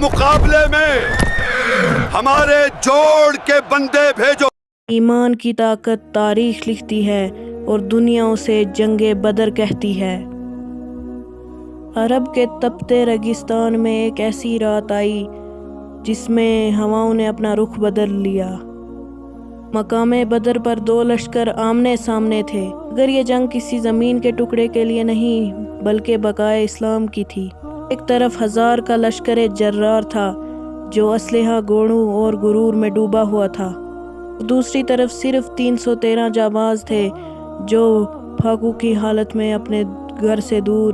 مقابلے میں ہمارے جوڑ کے بندے بھیجو۔ ایمان کی طاقت تاریخ لکھتی ہے اور دنیا اسے جنگ بدر کہتی ہے۔ عرب کے تپتے ریگستان میں ایک ایسی رات آئی جس میں ہواؤں نے اپنا رخ بدل لیا۔ مقام بدر پر دو لشکر آمنے سامنے تھے، مگر یہ جنگ کسی زمین کے ٹکڑے کے لیے نہیں بلکہ بقائے اسلام کی تھی۔ ایک طرف 1000 کا لشکر جرار تھا جو اسلحہ، گھوڑوں اور غرور میں ڈوبا ہوا تھا، دوسری طرف صرف 313 جانباز تھے جو پھاقوں کی حالت میں اپنے گھر سے دور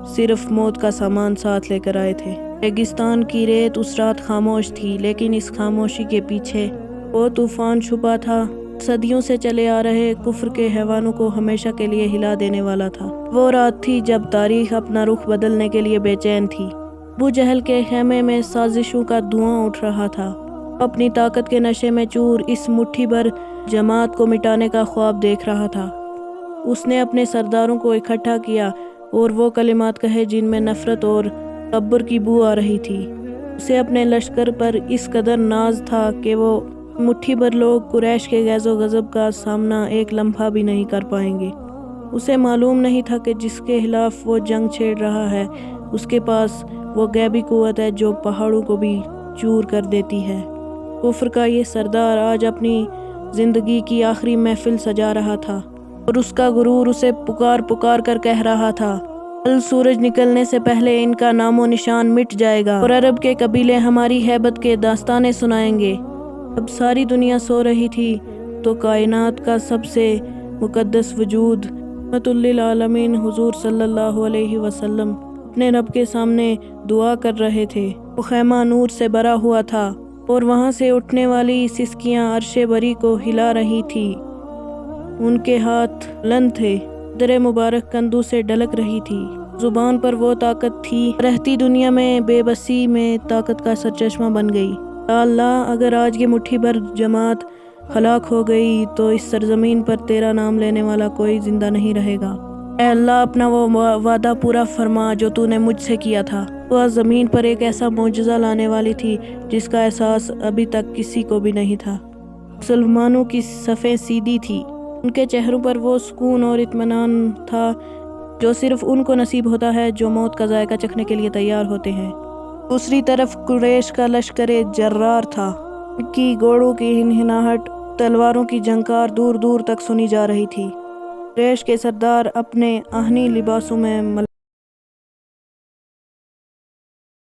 صرف موت کا سامان ساتھ لے کر آئے تھے۔ ریگستان کی ریت اس رات خاموش تھی، لیکن اس خاموشی کے پیچھے وہ طوفان چھپا تھا، صدیوں سے چلے آ رہے کفر کے حیوانوں کو ہمیشہ کے لیے ہلا دینے والا تھا۔ وہ رات تھی جب تاریخ اپنا رخ بدلنے کے لیے بے چین تھی۔ ابو جہل کے خیمے میں سازشوں کا دھواں اٹھ رہا تھا۔ اپنی طاقت کے نشے میں چور اس مٹھی بھر جماعت کو مٹانے کا خواب دیکھ رہا تھا۔ اس نے اپنے سرداروں کو اکٹھا کیا اور وہ کلمات کہے جن میں نفرت اور تکبر کی بو آ رہی تھی۔ اسے اپنے لشکر پر اس قدر ناز تھا کہ وہ مٹھی بھر لوگ قریش کے غیظ و غضب کا سامنا ایک لمحہ بھی نہیں کر پائیں گے۔ اسے معلوم نہیں تھا کہ جس کے خلاف وہ جنگ چھیڑ رہا ہے اس کے پاس وہ غیبی قوت ہے جو پہاڑوں کو بھی چور کر دیتی ہے۔ کفر کا یہ سردار آج اپنی زندگی کی آخری محفل سجا رہا تھا اور اس کا غرور اسے پکار پکار کر کہہ رہا تھا، کل سورج نکلنے سے پہلے ان کا نام و نشان مٹ جائے گا اور عرب کے قبیلے ہماری ہیبت کے داستانے سنائیں گے۔ جب ساری دنیا سو رہی تھی تو کائنات کا سب سے مقدس وجود رحمت للعالمین حضور صلی اللہ علیہ وسلم اپنے رب کے سامنے دعا کر رہے تھے۔ وہ خیمہ نور سے بھرا ہوا تھا اور وہاں سے اٹھنے والی سسکیاں عرش بری کو ہلا رہی تھی۔ ان کے ہاتھ بلند تھے، در مبارک کندھوں سے ڈھلک رہی تھی، زبان پر وہ طاقت تھی رہتی دنیا میں بے بسی میں طاقت کا سرچشمہ بن گئی۔ یا اللہ، اگر آج یہ مٹھی بھر جماعت ہلاک ہو گئی تو اس سرزمین پر تیرا نام لینے والا کوئی زندہ نہیں رہے گا۔ اے اللہ، اپنا وہ وعدہ پورا فرما جو تو نے مجھ سے کیا تھا۔ تو آج زمین پر ایک ایسا معجزہ لانے والی تھی جس کا احساس ابھی تک کسی کو بھی نہیں تھا۔ مسلمانوں کی صفیں سیدھی تھی، ان کے چہروں پر وہ سکون اور اطمینان تھا جو صرف ان کو نصیب ہوتا ہے جو موت کا ذائقہ چکھنے کے لیے تیار ہوتے ہیں۔ دوسری طرف قریش کا لشکر جرار تھا، ان کی گھوڑوں کی ہنہناہٹ، تلواروں کی جھنکار دور دور تک سنی جا رہی تھی۔ قریش کے سردار اپنے آہنی لباسوں میں